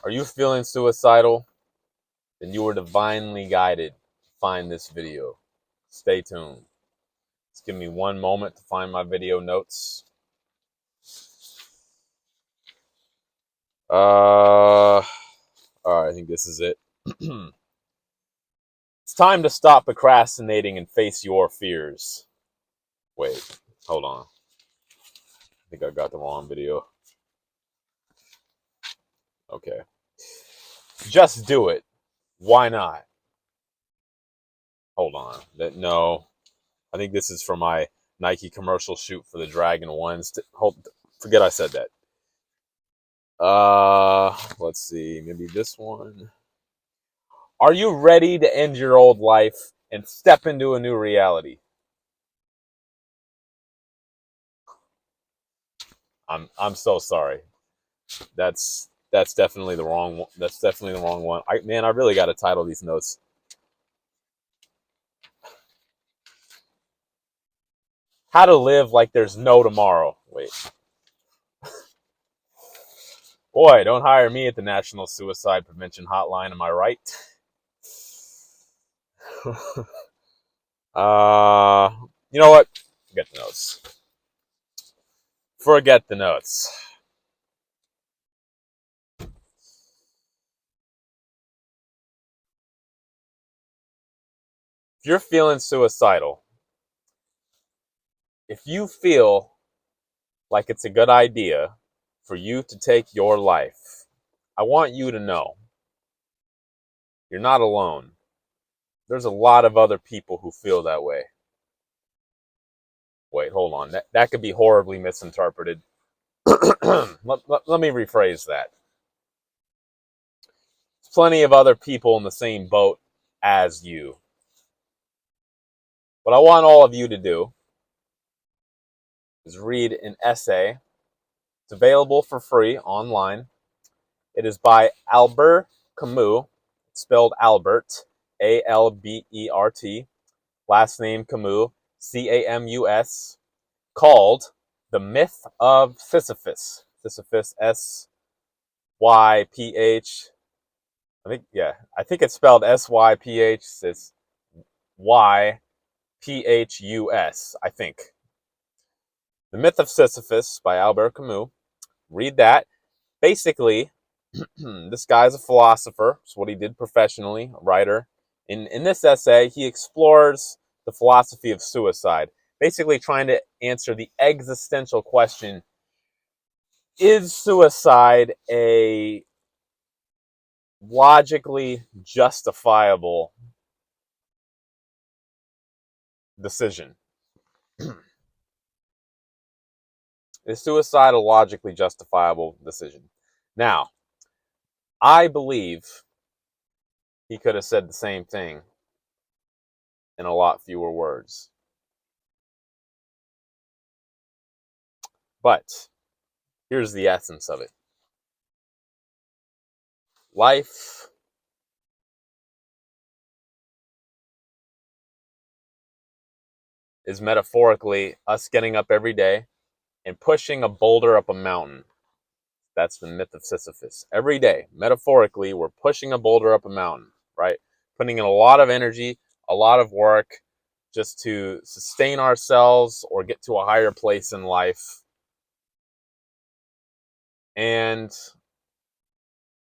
Are you feeling suicidal? Then you were divinely guided to find this video. Stay tuned. Just give me one moment to find my video notes. All right, I think this is it. It's time to stop procrastinating and face your fears. Wait, hold on. I think I got the wrong video. Okay. Just do it. Why not? Hold on. No. I think this is for my Nike commercial shoot for the Dragon Ones. Forget I said that. Let's see. Maybe this one. Are you ready to end your old life and step into a new reality? I'm so sorry. That's definitely the wrong one. That's definitely the wrong one. I really got to title these notes. How to live like there's no tomorrow. Wait. Boy, don't hire me at the National Suicide Prevention Hotline, am I right? You know what? Forget the notes. Forget the notes. If you're feeling suicidal, if you feel like it's a good idea for you to take your life, I want you to know you're not alone. There's a lot of other people who feel that way. Wait, hold on. That could be horribly misinterpreted. let me rephrase that. There's plenty of other people in the same boat as you. What I want all of you to do is read an essay. It's available for free online. It is by Albert Camus, spelled Albert, Albert, last name Camus, Camus, called The Myth of Sisyphus. Sisyphus, Syph. I think it's spelled Syph. It's Yphus, I think. The Myth of Sisyphus by Albert Camus. Read that. Basically, this guy's a philosopher. It's what he did professionally, a writer. In this essay, he explores the philosophy of suicide, basically trying to answer the existential question, is suicide a logically justifiable decision? Is suicide a logically justifiable decision? Now, I believe he could have said the same thing in a lot fewer words. But here's the essence of it. Life is metaphorically us getting up every day and pushing a boulder up a mountain. That's the myth of Sisyphus. Every day, metaphorically, we're pushing a boulder up a mountain, right? Putting in a lot of energy, a lot of work just to sustain ourselves or get to a higher place in life. And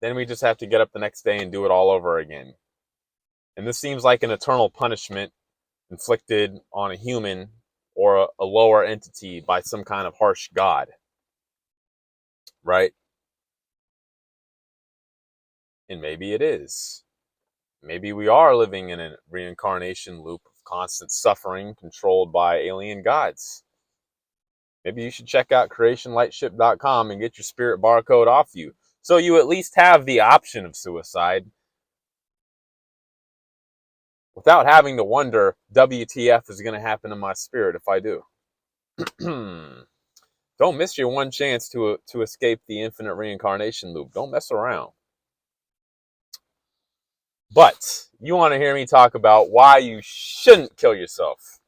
then we just have to get up the next day and do it all over again. And this seems like an eternal punishment inflicted on a human or a lower entity by some kind of harsh god, right? And maybe it is. Maybe we are living in a reincarnation loop of constant suffering controlled by alien gods. Maybe you should check out creationlightship.com and get your spirit barcode off you, so you at least have the option of suicide without having to wonder, WTF is going to happen to my spirit if I do. Don't miss your one chance to escape the infinite reincarnation loop. Don't mess around. But you want to hear me talk about why you shouldn't kill yourself.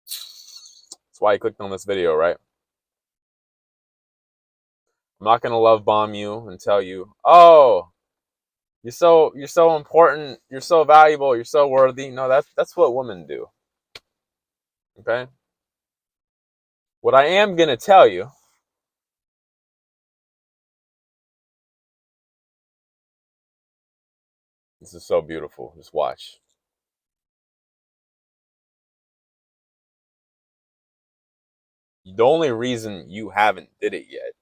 That's why you clicked on this video, right? I'm not going to love bomb you and tell you, "Oh, you're so important, you're so valuable, you're so worthy." No, that's what women do. Okay? What I am going to tell you, this is so beautiful. Just watch. The only reason you haven't did it yet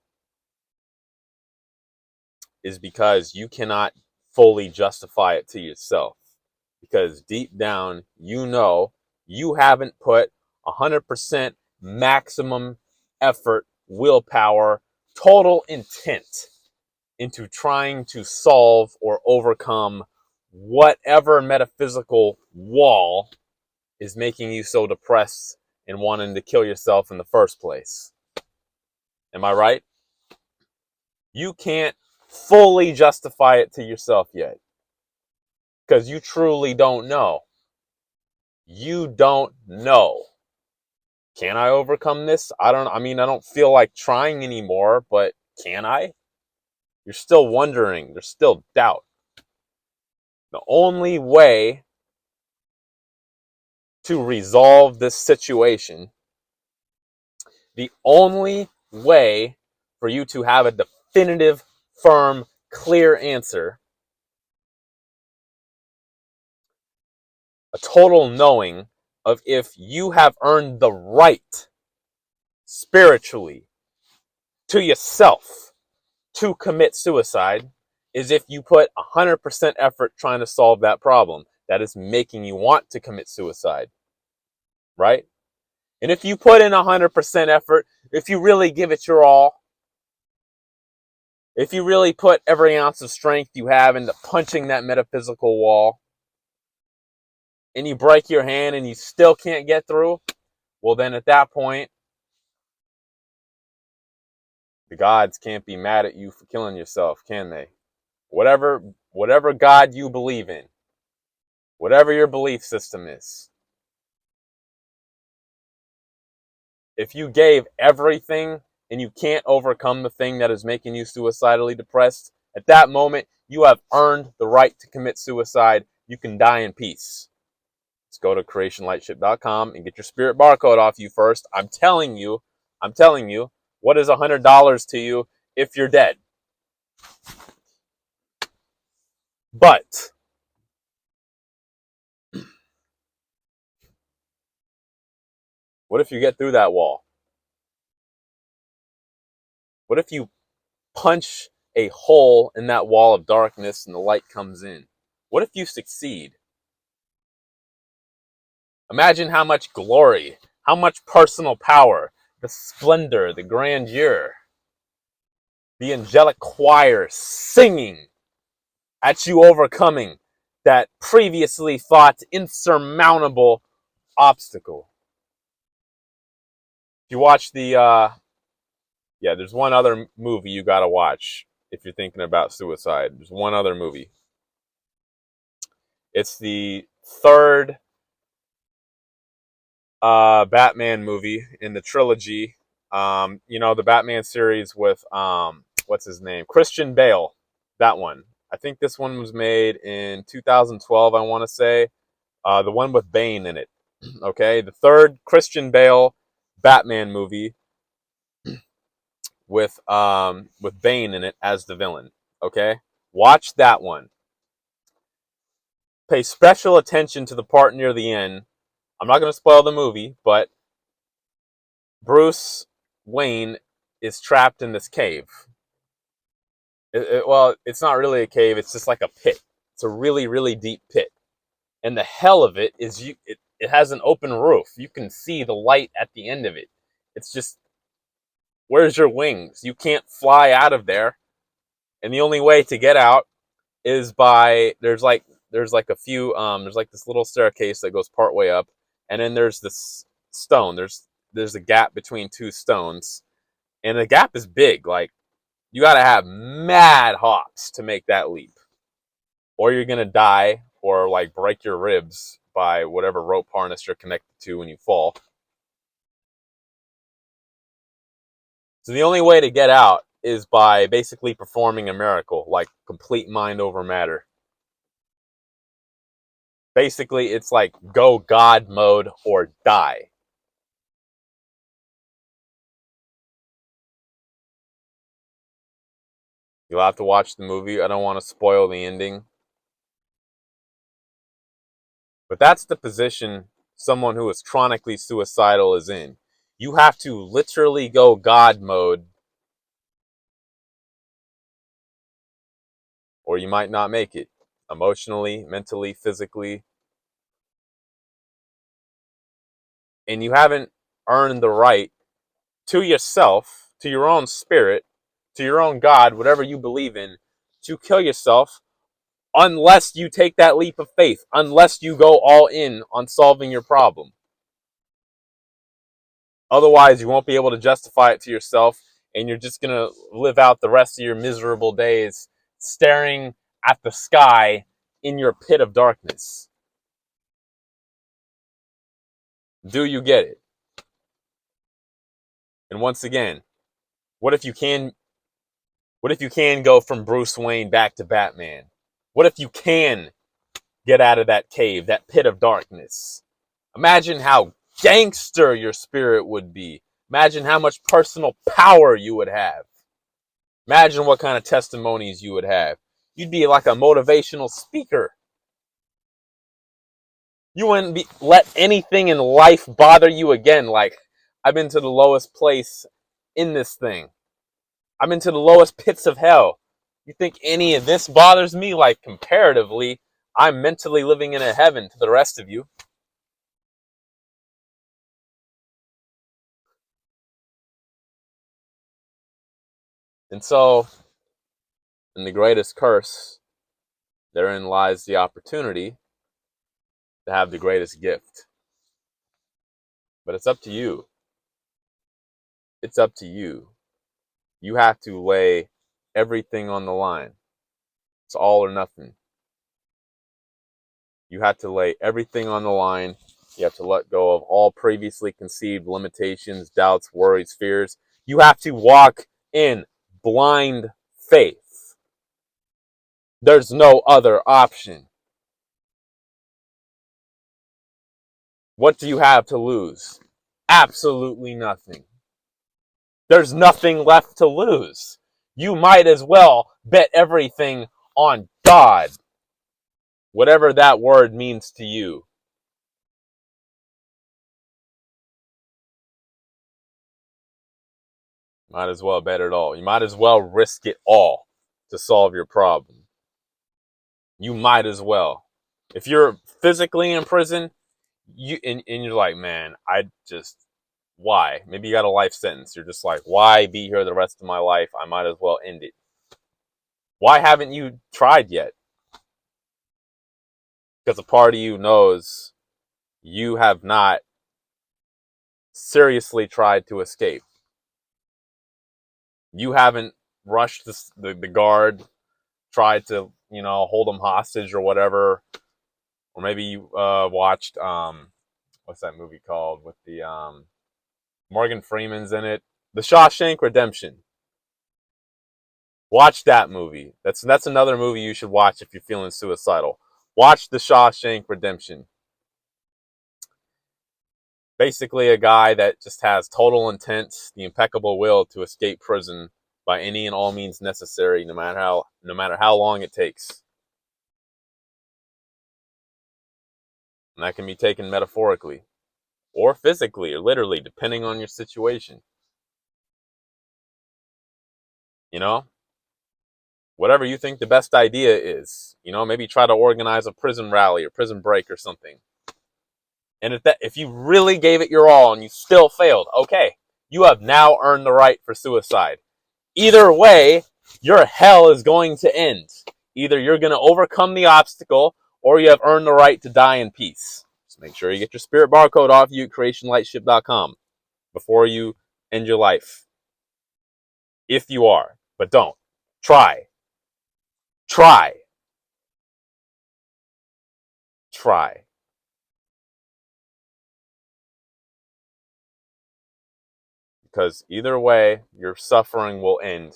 is because you cannot fully justify it to yourself. Because deep down, you know you haven't put 100% maximum effort, willpower, total intent into trying to solve or overcome whatever metaphysical wall is making you so depressed and wanting to kill yourself in the first place. Am I right? You can't fully justify it to yourself yet because you truly don't know. You don't know. Can I overcome this? I mean, I don't feel like trying anymore, but can I? You're still wondering. There's still doubt. The only way to resolve this situation, the only way for you to have a definitive, firm, clear answer, a total knowing of if you have earned the right spiritually to yourself to commit suicide is if you put 100% effort trying to solve that problem that is making you want to commit suicide, right? And if you put in 100% effort, if you really give it your all, if you really put every ounce of strength you have into punching that metaphysical wall, and you break your hand and you still can't get through, well, then at that point, the gods can't be mad at you for killing yourself, can they? Whatever God you believe in, whatever your belief system is, if you gave everything and you can't overcome the thing that is making you suicidally depressed, at that moment, you have earned the right to commit suicide. You can die in peace. Let's go to creationlightship.com and get your spirit barcode off you first. I'm telling you, what is $100 to you if you're dead? But what if you get through that wall? What if you punch a hole in that wall of darkness and the light comes in? What if you succeed? Imagine how much glory, how much personal power, the splendor, the grandeur, the angelic choir singing at you overcoming that previously thought insurmountable obstacle. If you watch there's one other movie you gotta watch if you're thinking about suicide. There's one other movie. It's the third Batman movie in the trilogy. The Batman series with what's his name? Christian Bale. That one. I think this one was made in 2012, I want to say. The one with Bane in it. Okay, the third Christian Bale Batman movie with Bane in it as the villain. Okay? Watch that one. Pay special attention to the part near the end. I'm not going to spoil the movie, but Bruce Wayne is trapped in this cave. Well, it's not really a cave. It's just like a pit. It's a really, really deep pit. And the hell of it is it has an open roof. You can see the light at the end of it. It's just, where's your wings? You can't fly out of there. And the only way to get out is by, there's a few, there's like this little staircase that goes part way up. And then there's this stone. There's a gap between two stones. And the gap is big. Like, you got to have mad hops to make that leap. Or you're going to die or like break your ribs by whatever rope harness you're connected to when you fall. So the only way to get out is by basically performing a miracle, like complete mind over matter. Basically, it's like go God mode or die. You'll have to watch the movie. I don't want to spoil the ending. But that's the position someone who is chronically suicidal is in. You have to literally go God mode, or you might not make it emotionally, mentally, physically. And you haven't earned the right to yourself, to your own spirit, to your own God, whatever you believe in, to kill yourself unless you take that leap of faith, unless you go all in on solving your problem. Otherwise, you won't be able to justify it to yourself, and you're just going to live out the rest of your miserable days staring at the sky in your pit of darkness. Do you get it? And once again, what if you can go from Bruce Wayne back to Batman? What if you can get out of that cave, that pit of darkness? Imagine how gangster your spirit would be. Imagine how much personal power you would have. Imagine what kind of testimonies you would have. You'd be like a motivational speaker. You wouldn't let anything in life bother you again. Like, I've been to the lowest place in this thing. I'm into the lowest pits of hell. You think any of this bothers me? Like, comparatively, I'm mentally living in a heaven to the rest of you. And so, in the greatest curse, therein lies the opportunity to have the greatest gift. But it's up to you. It's up to you. You have to lay everything on the line. It's all or nothing. You have to lay everything on the line. You have to let go of all previously conceived limitations, doubts, worries, fears. You have to walk in blind faith. There's no other option. What do you have to lose? Absolutely nothing. There's nothing left to lose. You might as well bet everything on God, whatever that word means to you. Might as well bet it all. You might as well risk it all to solve your problem. You might as well. If you're physically in prison, and you're like, man, why? Maybe you got a life sentence. You're just like, why be here the rest of my life? I might as well end it. Why haven't you tried yet? Because a part of you knows you have not seriously tried to escape. You haven't rushed the guard, tried to, hold them hostage or whatever. Or maybe you watched, what's that movie called with the Morgan Freeman's in it? The Shawshank Redemption. Watch that movie. That's another movie you should watch if you're feeling suicidal. Watch The Shawshank Redemption. Basically, a guy that just has total intent, the impeccable will to escape prison by any and all means necessary, no matter how long it takes. And that can be taken metaphorically, or physically, or literally, depending on your situation. You know, whatever you think the best idea is. Maybe try to organize a prison rally or prison break or something. And if you really gave it your all and you still failed, okay, you have now earned the right for suicide. Either way, your hell is going to end. Either you're going to overcome the obstacle, or you have earned the right to die in peace. Just make sure you get your spirit barcode off you at creationlightship.com before you end your life. If you are, but don't. Try. Try. Try. Because either way, your suffering will end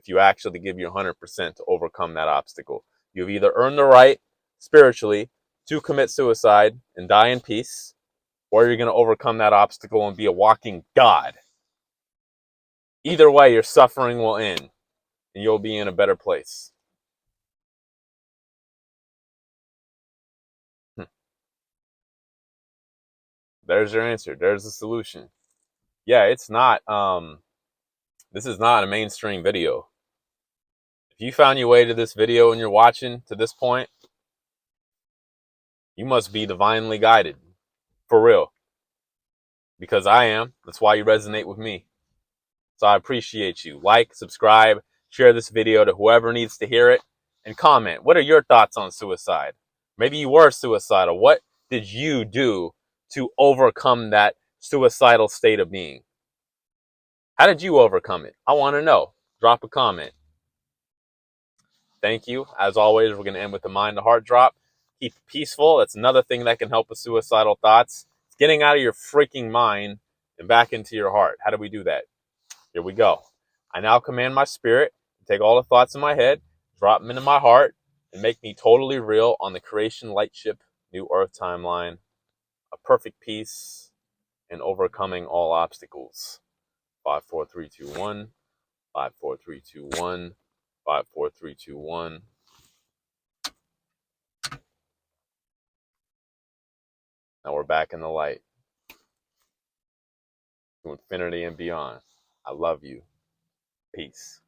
if you actually give your 100% to overcome that obstacle. You've either earned the right spiritually to commit suicide and die in peace, or you're going to overcome that obstacle and be a walking God. Either way, your suffering will end and you'll be in a better place. There's your answer. There's the solution. Yeah, it's not, this is not a mainstream video. If you found your way to this video and you're watching to this point, you must be divinely guided. For real. Because I am. That's why you resonate with me. So I appreciate you. Like, subscribe, share this video to whoever needs to hear it, and comment. What are your thoughts on suicide? Maybe you were suicidal. What did you do to overcome that suicidal state of being? How did you overcome it? I want to know. Drop a comment. Thank you. As always, we're going to end with a mind to heart drop. Keep it peaceful. That's another thing that can help with suicidal thoughts. It's getting out of your freaking mind and back into your heart. How do we do that? Here we go. I now command my spirit to take all the thoughts in my head, drop them into my heart, and make me totally real on the creation light ship, New Earth timeline, a perfect peace, and overcoming all obstacles. 5, 4, 3, 2, 1. 5, 4, 3, 2, 1. 5, 4, 3, 2, 1. Now we're back in the light. To infinity and beyond. I love you. Peace.